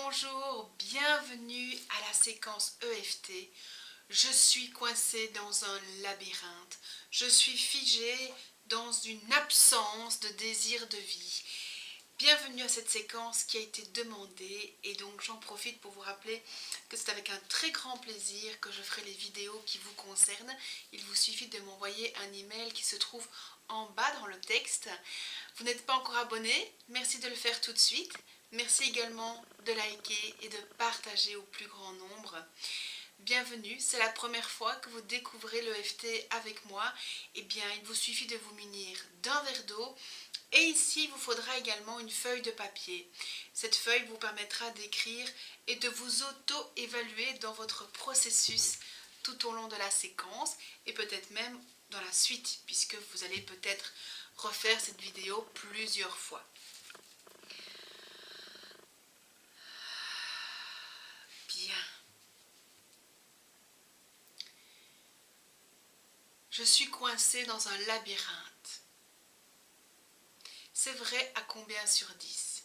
Bonjour, bienvenue à la séquence EFT. Je suis coincée dans un labyrinthe. Je suis figée dans une absence de désir de vie. Bienvenue à cette séquence qui a été demandée et donc j'en profite pour vous rappeler que c'est avec un très grand plaisir que je ferai les vidéos qui vous concernent. Il vous suffit de m'envoyer un email qui se trouve en bas dans le texte. Vous n'êtes pas encore abonné? Merci de le faire tout de suite. Merci également de liker et de partager au plus grand nombre. Bienvenue, c'est la première fois que vous découvrez l'EFT avec moi. Eh bien, il vous suffit de vous munir d'un verre d'eau. Et ici, il vous faudra également une feuille de papier. Cette feuille vous permettra d'écrire et de vous auto-évaluer dans votre processus tout au long de la séquence et peut-être même dans la suite, puisque vous allez peut-être refaire cette vidéo plusieurs fois. Bien. Je suis coincée dans un labyrinthe. C'est vrai à combien sur 10?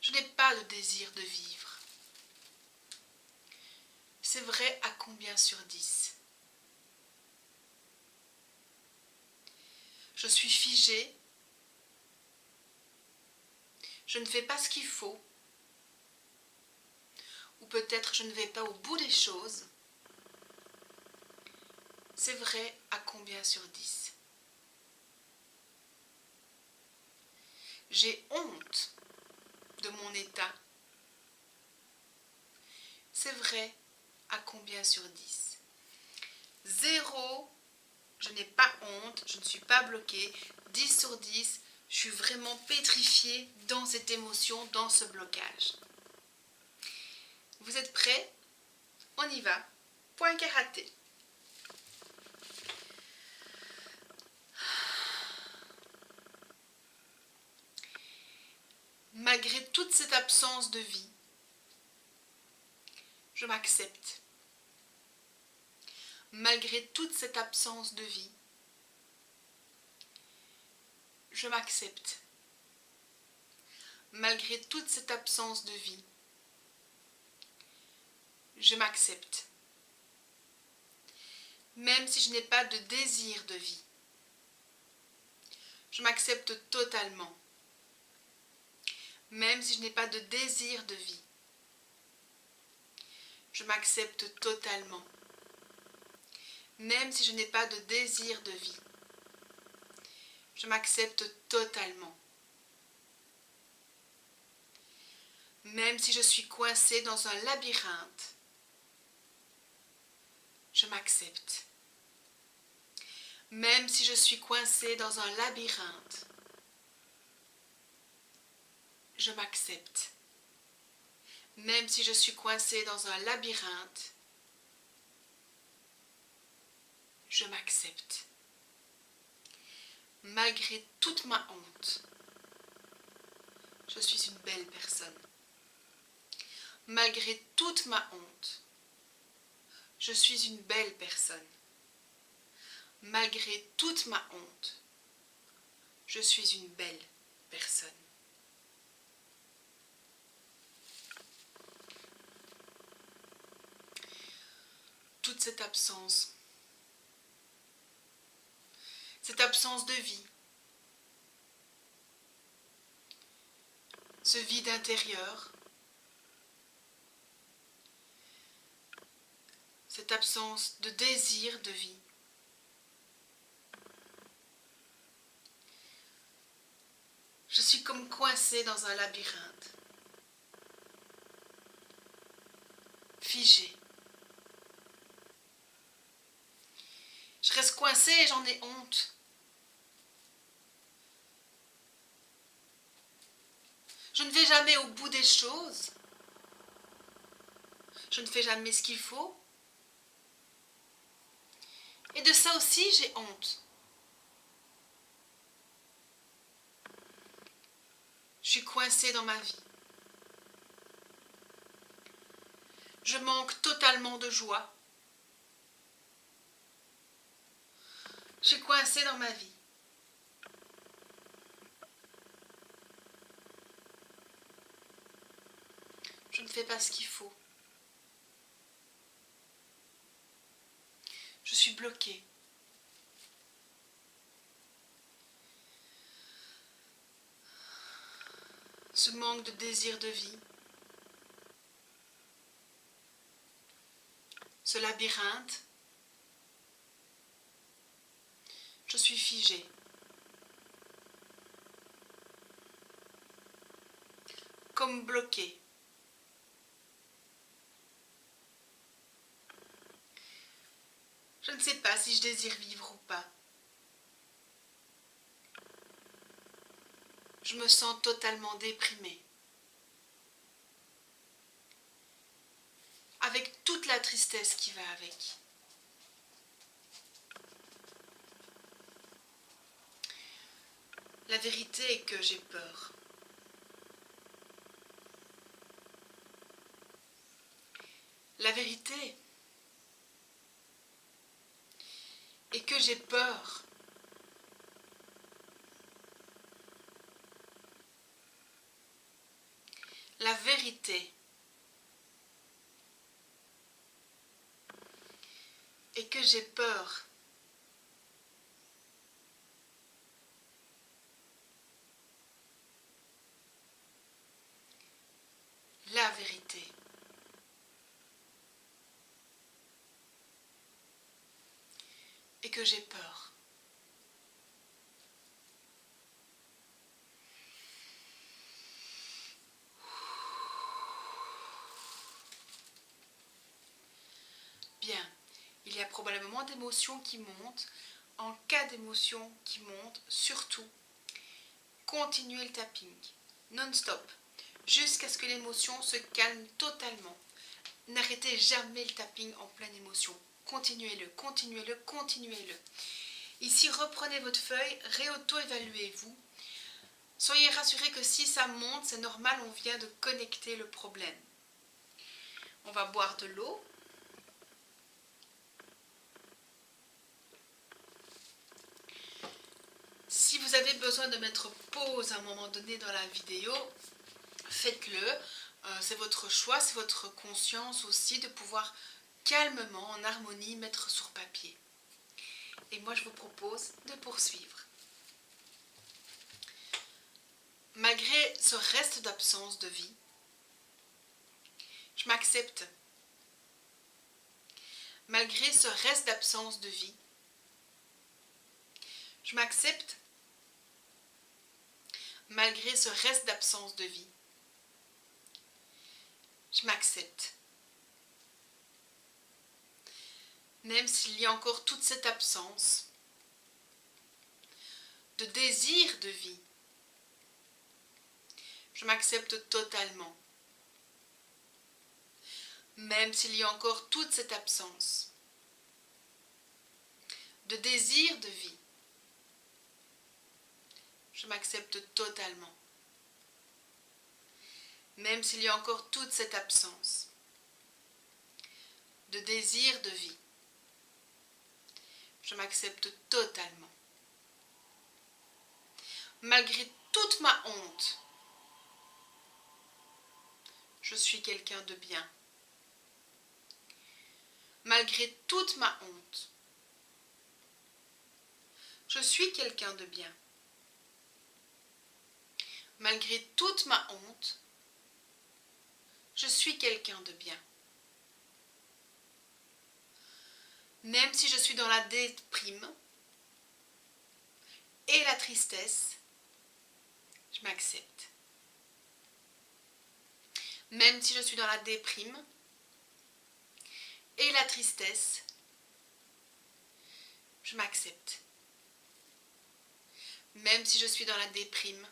Je n'ai pas de désir de vivre. C'est vrai à combien sur 10? Je suis figée. Je ne fais pas ce qu'il faut. Ou peut-être je ne vais pas au bout des choses. C'est vrai à combien sur 10? J'ai honte de mon état. C'est vrai à combien sur 10? 0, je n'ai pas honte, je ne suis pas bloquée. 10 sur 10, je suis vraiment pétrifiée dans cette émotion, dans ce blocage. Vous êtes prêts? On y va. Point karaté. Malgré toute cette absence de vie, je m'accepte. Malgré toute cette absence de vie, je m'accepte. Malgré toute cette absence de vie, je m'accepte. Même si je n'ai pas de désir de vie, je m'accepte totalement. Même si je n'ai pas de désir de vie, je m'accepte totalement. Même si je n'ai pas de désir de vie, je m'accepte totalement. Même si je suis coincée dans un labyrinthe, je m'accepte. Même si je suis coincée dans un labyrinthe, je m'accepte. Même si je suis coincée dans un labyrinthe, je m'accepte. Malgré toute ma honte, je suis une belle personne. Malgré toute ma honte, je suis une belle personne. Malgré toute ma honte, je suis une belle personne. Toute cette absence de vie, ce vide intérieur, cette absence de désir de vie, je suis comme coincée dans un labyrinthe, figée. Je reste coincée et j'en ai honte. Je ne vais jamais au bout des choses. Je ne fais jamais ce qu'il faut. Et de ça aussi, j'ai honte. Je suis coincée dans ma vie. Je manque totalement de joie. Je suis coincée dans ma vie. Je ne fais pas ce qu'il faut. Je suis bloquée. Ce manque de désir de vie, ce labyrinthe, je suis figée. Comme bloquée. Je ne sais pas si je désire vivre ou pas. Je me sens totalement déprimée. Avec toute la tristesse qui va avec. La vérité est que j'ai peur. La vérité est que j'ai peur. La vérité est que j'ai peur. La vérité est que j'ai peur. Bien, il y a probablement d'émotions qui montent. En cas d'émotions qui montent, surtout, continuez le tapping, non-stop, jusqu'à ce que l'émotion se calme totalement. N'arrêtez jamais le tapping en pleine émotion. Continuez-le, continuez-le, continuez-le. Ici, reprenez votre feuille, réauto-évaluez-vous. Soyez rassurés que si ça monte, c'est normal, on vient de connecter le problème. On va boire de l'eau. Si vous avez besoin de mettre pause à un moment donné dans la vidéo, faites-le. C'est votre choix, c'est votre conscience aussi de pouvoir calmement, en harmonie, mettre sur papier. Et moi, je vous propose de poursuivre. Malgré ce reste d'absence de vie, je m'accepte. Malgré ce reste d'absence de vie, je m'accepte. Malgré ce reste d'absence de vie, je m'accepte. Même s'il y a encore toute cette absence de désir de vie, je m'accepte totalement. Même s'il y a encore toute cette absence de désir de vie, je m'accepte totalement. Même s'il y a encore toute cette absence de désir de vie, je m'accepte totalement. Malgré toute ma honte, je suis quelqu'un de bien. Malgré toute ma honte, je suis quelqu'un de bien. Malgré toute ma honte, je suis quelqu'un de bien. Même si je suis dans la déprime et la tristesse, je m'accepte. Même si je suis dans la déprime et la tristesse, je m'accepte. Même si je suis dans la déprime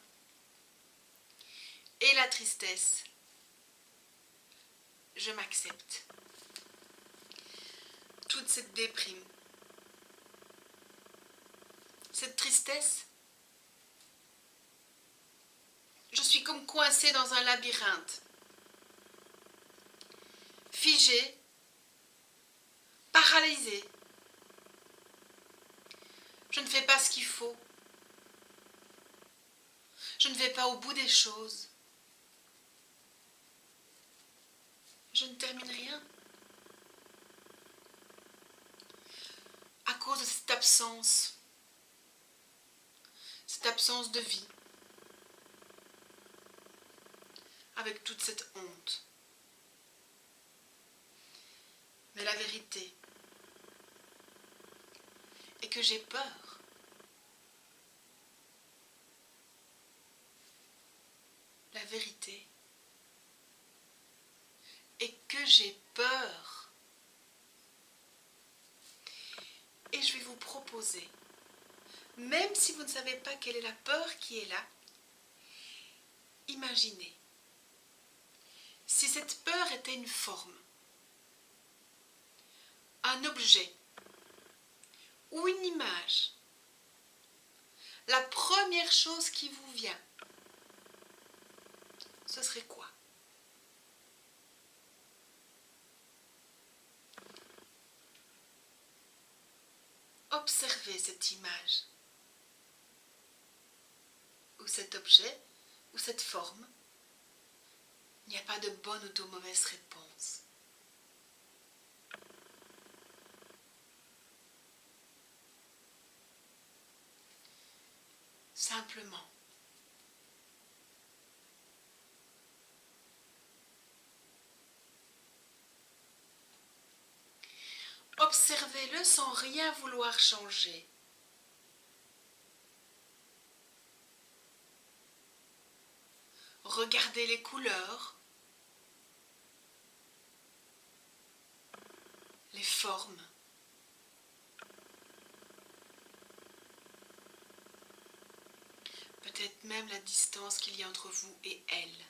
et la tristesse, je m'accepte. Toute cette déprime, cette tristesse, je suis comme coincée dans un labyrinthe, figée, paralysée. Je ne fais pas ce qu'il faut. Je ne vais pas au bout des choses. je ne termine rien. À cause de cette absence de vie, avec toute cette honte. Mais la vérité est que j'ai peur. La vérité est que j'ai peur. Et je vais vous proposer, même si vous ne savez pas quelle est la peur qui est là, imaginez si cette peur était une forme, un objet ou une image. La première chose qui vous vient, ce serait quoi? Observez cette image, ou cet objet, ou cette forme. Il n'y a pas de bonne ou de mauvaise réponse. Simplement, observez-le sans rien vouloir changer. Regardez les couleurs, les formes. Peut-être même la distance qu'il y a entre vous et elle.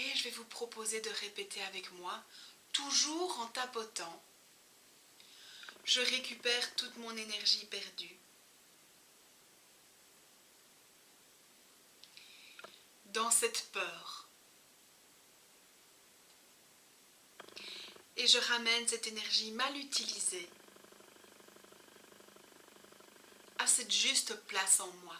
Et je vais vous proposer de répéter avec moi, toujours en tapotant. Je récupère toute mon énergie perdue. Dans cette peur. Et je ramène cette énergie mal utilisée à cette juste place en moi.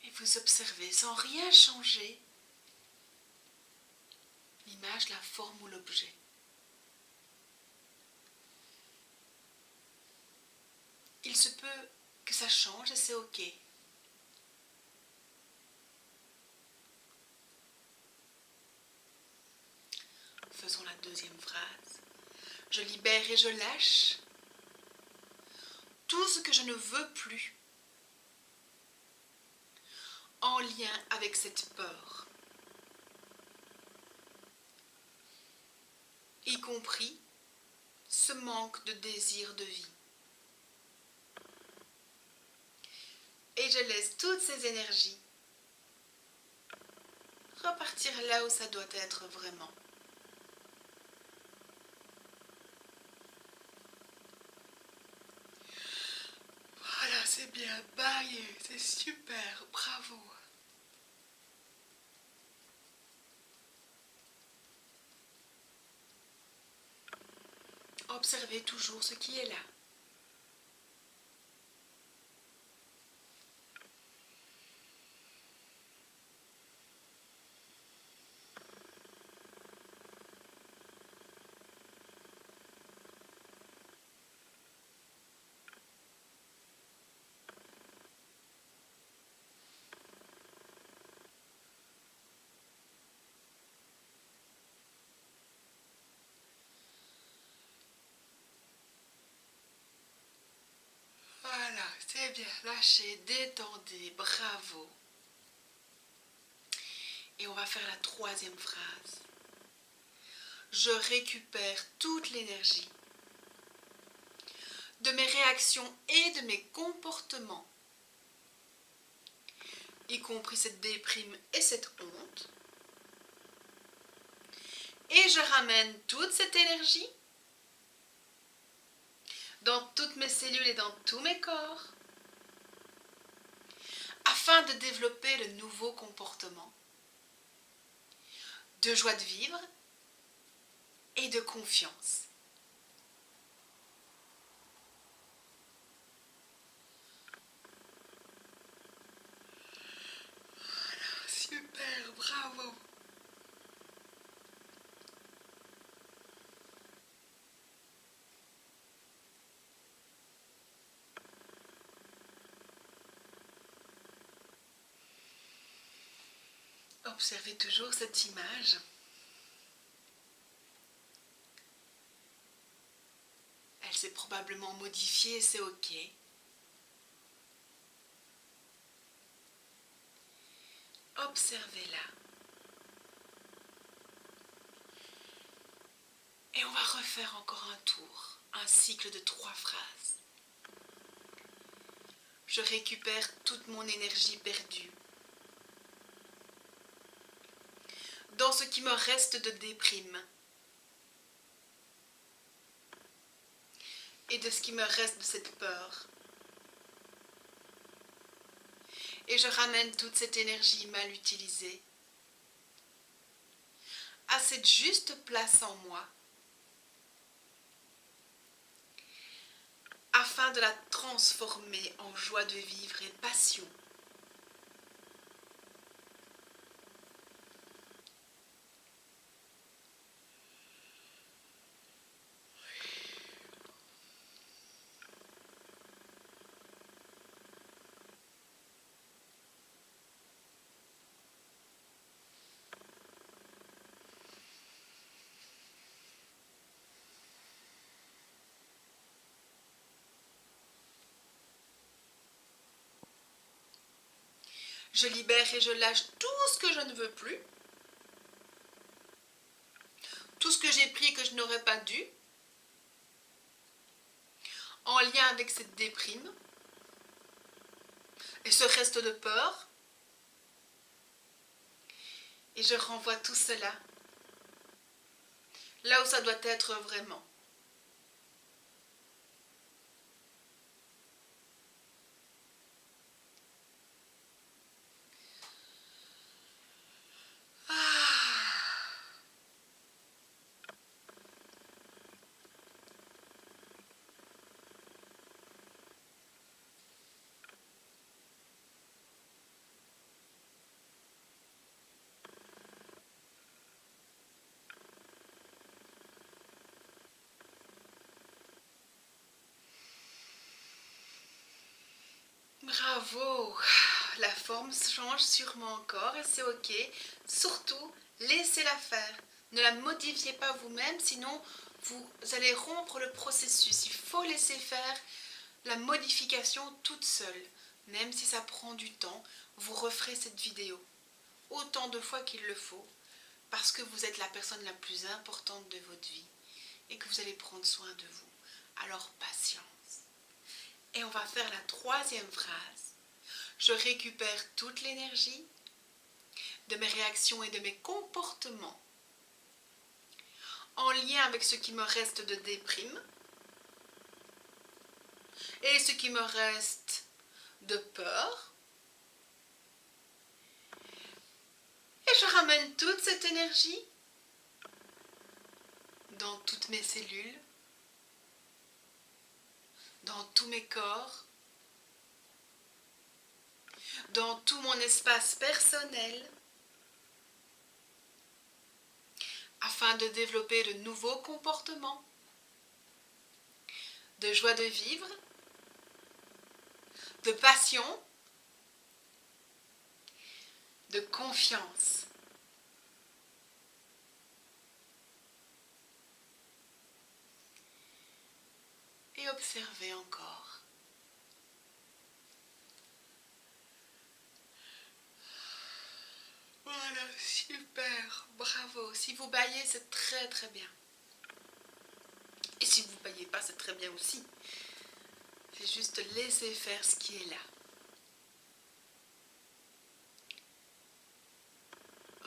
Et vous observez sans rien changer l'image, la forme ou l'objet. Il se peut que ça change et c'est ok. Faisons la deuxième phrase. Je libère et je lâche tout ce que je ne veux plus en lien avec cette peur, y compris ce manque de désir de vie. Et je laisse toutes ces énergies repartir là où ça doit être vraiment. Voilà, c'est bien baillé, c'est super, bravo. Observez toujours ce qui est là. Voilà, c'est bien, lâchez, détendez, bravo. Et on va faire la troisième phrase. Je récupère toute l'énergie de mes réactions et de mes comportements, y compris cette déprime et cette honte. Et je ramène toute cette énergie dans toutes mes cellules et dans tous mes corps afin de développer le nouveau comportement de joie de vivre et de confiance. Voilà, super, bravo. Observez toujours cette image. Elle s'est probablement modifiée, c'est ok. Observez-la. Et on va refaire encore un tour, un cycle de 3 phrases. Je récupère toute mon énergie perdue. Dans ce qui me reste de déprime. Et de ce qui me reste de cette peur. Et je ramène toute cette énergie mal utilisée à cette juste place en moi afin de la transformer en joie de vivre et passion. Je libère et je lâche tout ce que je ne veux plus, tout ce que j'ai pris et que je n'aurais pas dû, en lien avec cette déprime et ce reste de peur. Et je renvoie tout cela là où ça doit être vraiment. Bravo! La forme change sûrement encore et c'est ok. Surtout, laissez-la faire. Ne la modifiez pas vous-même, sinon vous allez rompre le processus. Il faut laisser faire la modification toute seule. Même si ça prend du temps, vous referez cette vidéo autant de fois qu'il le faut parce que vous êtes la personne la plus importante de votre vie et que vous allez prendre soin de vous. Alors patience. Et on va faire la 3e phrase. Je récupère toute l'énergie de mes réactions et de mes comportements en lien avec ce qui me reste de déprime et ce qui me reste de peur. Et je ramène toute cette énergie dans toutes mes cellules, dans tous mes corps, dans tout mon espace personnel, afin de développer de nouveaux comportements, de joie de vivre, de passion, de confiance. Et observez encore. Voilà, super, bravo. Si vous baillez, c'est très très bien. Et si vous ne baillez pas, c'est très bien aussi. C'est juste laisser faire ce qui est là.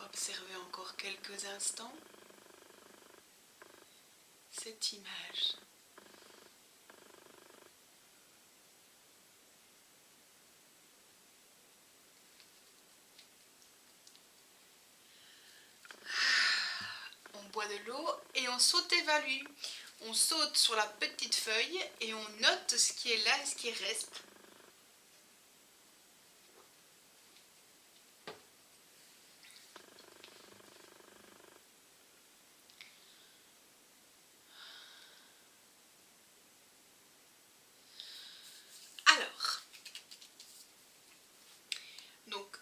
Observez encore quelques instants cette image. On boit de l'eau et on s'auto-évalue. On saute sur la petite feuille et on note ce qui est là et ce qui reste. Alors, donc,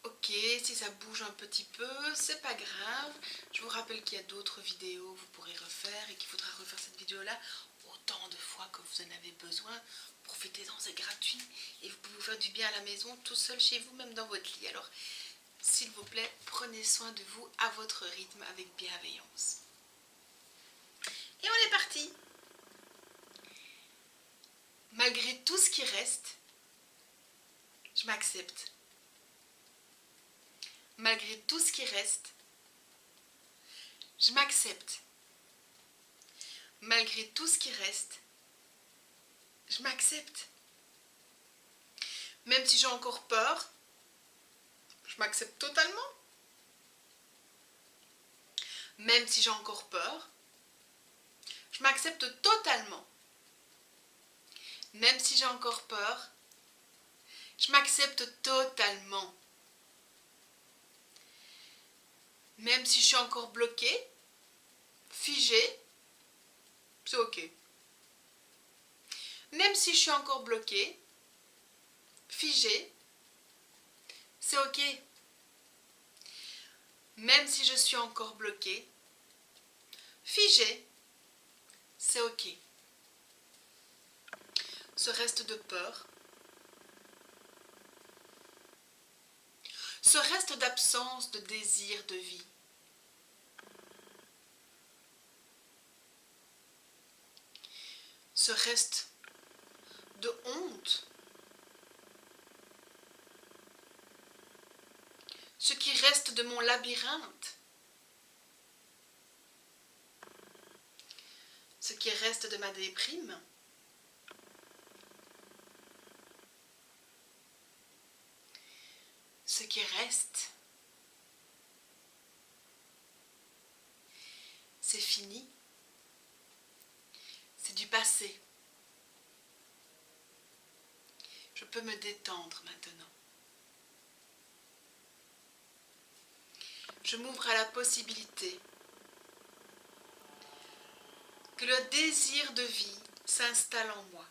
ok, si ça bouge un petit peu, c'est pas grave. Je vous rappelle qu'il y a d'autres vidéos que vous pourrez refaire et qu'il faudra refaire cette vidéo-là autant de fois que vous en avez besoin. Profitez-en, c'est gratuit et vous pouvez vous faire du bien à la maison, tout seul chez vous, même dans votre lit. Alors, s'il vous plaît, prenez soin de vous à votre rythme avec bienveillance. Et on est parti. Malgré tout ce qui reste, je m'accepte. Malgré tout ce qui reste, je m'accepte. Malgré tout ce qui reste, je m'accepte. Même si j'ai encore peur, je m'accepte totalement. Même si j'ai encore peur, je m'accepte totalement. Même si j'ai encore peur, je m'accepte totalement. Même si je suis encore bloquée, figée, c'est ok. Même si je suis encore bloquée, figée, c'est ok. Même si je suis encore bloquée, figée, c'est ok. Ce reste de peur, ce reste d'absence de désir de vie, ce reste de honte, ce qui reste de mon labyrinthe, ce qui reste de ma déprime, ce qui reste, c'est fini, c'est du passé. Je peux me détendre maintenant. Je m'ouvre à la possibilité que le désir de vie s'installe en moi.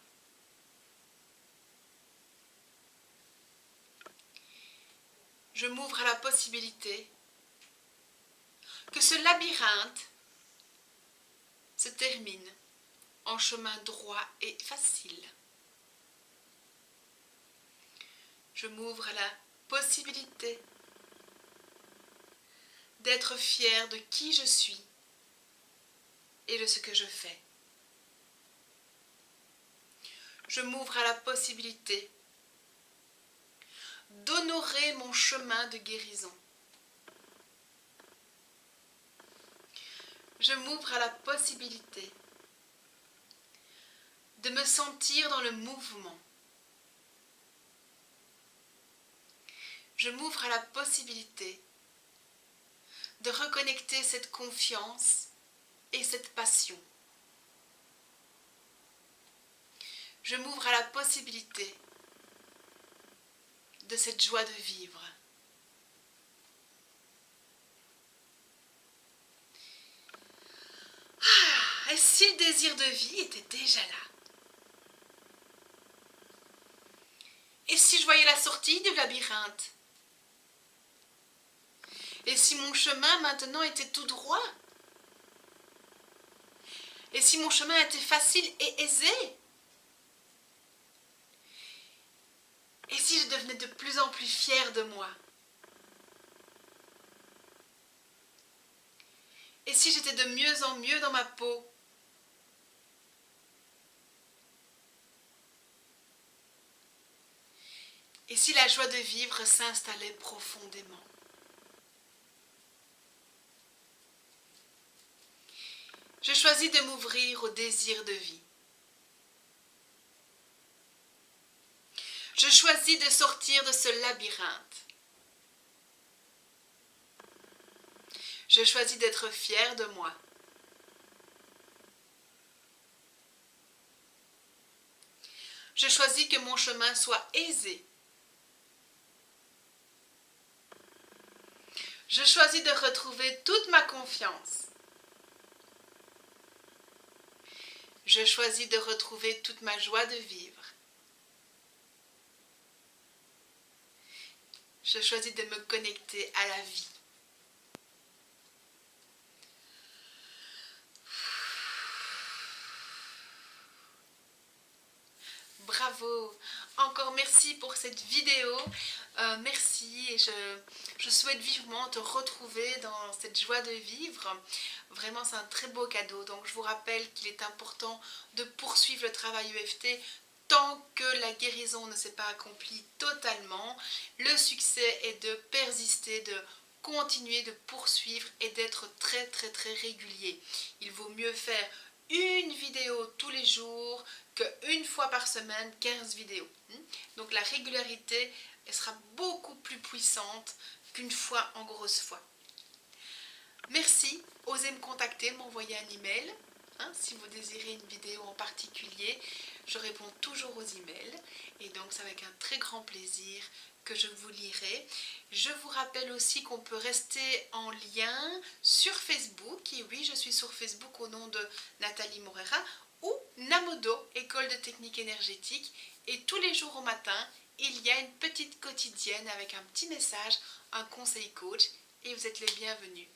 Je m'ouvre à la possibilité que ce labyrinthe se termine en chemin droit et facile. Je m'ouvre à la possibilité d'être fière de qui je suis et de ce que je fais. Je m'ouvre à la possibilité d'honorer mon chemin de guérison. Je m'ouvre à la possibilité de me sentir dans le mouvement. Je m'ouvre à la possibilité de reconnecter cette confiance et cette passion. Je m'ouvre à la possibilité de cette joie de vivre. Et si le désir de vie était déjà là? Et si je voyais la sortie du labyrinthe? Et si mon chemin maintenant était tout droit? Et si mon chemin était facile et aisé? Et si je devenais de plus en plus fière de moi? Et si j'étais de mieux en mieux dans ma peau? si la joie de vivre s'installait profondément. Je choisis de m'ouvrir au désir de vie. Je choisis de sortir de ce labyrinthe. Je choisis d'être fière de moi. Je choisis que mon chemin soit aisé. Je choisis de retrouver toute ma confiance. Je choisis de retrouver toute ma joie de vivre. Je choisis de me connecter à la vie. Bravo! Encore merci pour cette vidéo. Merci et je souhaite vivement te retrouver dans cette joie de vivre. Vraiment, c'est un très beau cadeau. Donc, je vous rappelle qu'il est important de poursuivre le travail EFT tant que la guérison ne s'est pas accomplie totalement. Le succès est de persister, de continuer, de poursuivre et d'être très régulier. Il vaut mieux faire une vidéo tous les jours qu'une fois par semaine 15 vidéos. Donc la régularité elle sera beaucoup plus puissante qu'une fois en grosse fois. Merci, osez me contacter, m'envoyer un email. Si vous désirez une vidéo en particulier, je réponds toujours aux emails et donc c'est avec un très grand plaisir que je vous lirai. Je vous rappelle aussi qu'on peut rester en lien sur Facebook, et oui, je suis sur Facebook au nom de Nathalie Morera ou Namodo, école de technique énergétique, et tous les jours au matin, il y a une petite quotidienne avec un petit message, un conseil coach, et vous êtes les bienvenus.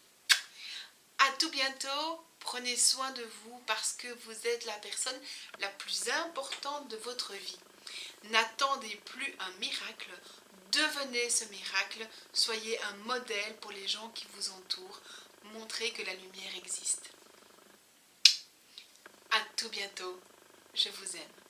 À tout bientôt, prenez soin de vous parce que vous êtes la personne la plus importante de votre vie. N'attendez plus un miracle, devenez ce miracle, soyez un modèle pour les gens qui vous entourent, montrez que la lumière existe. À tout bientôt, je vous aime.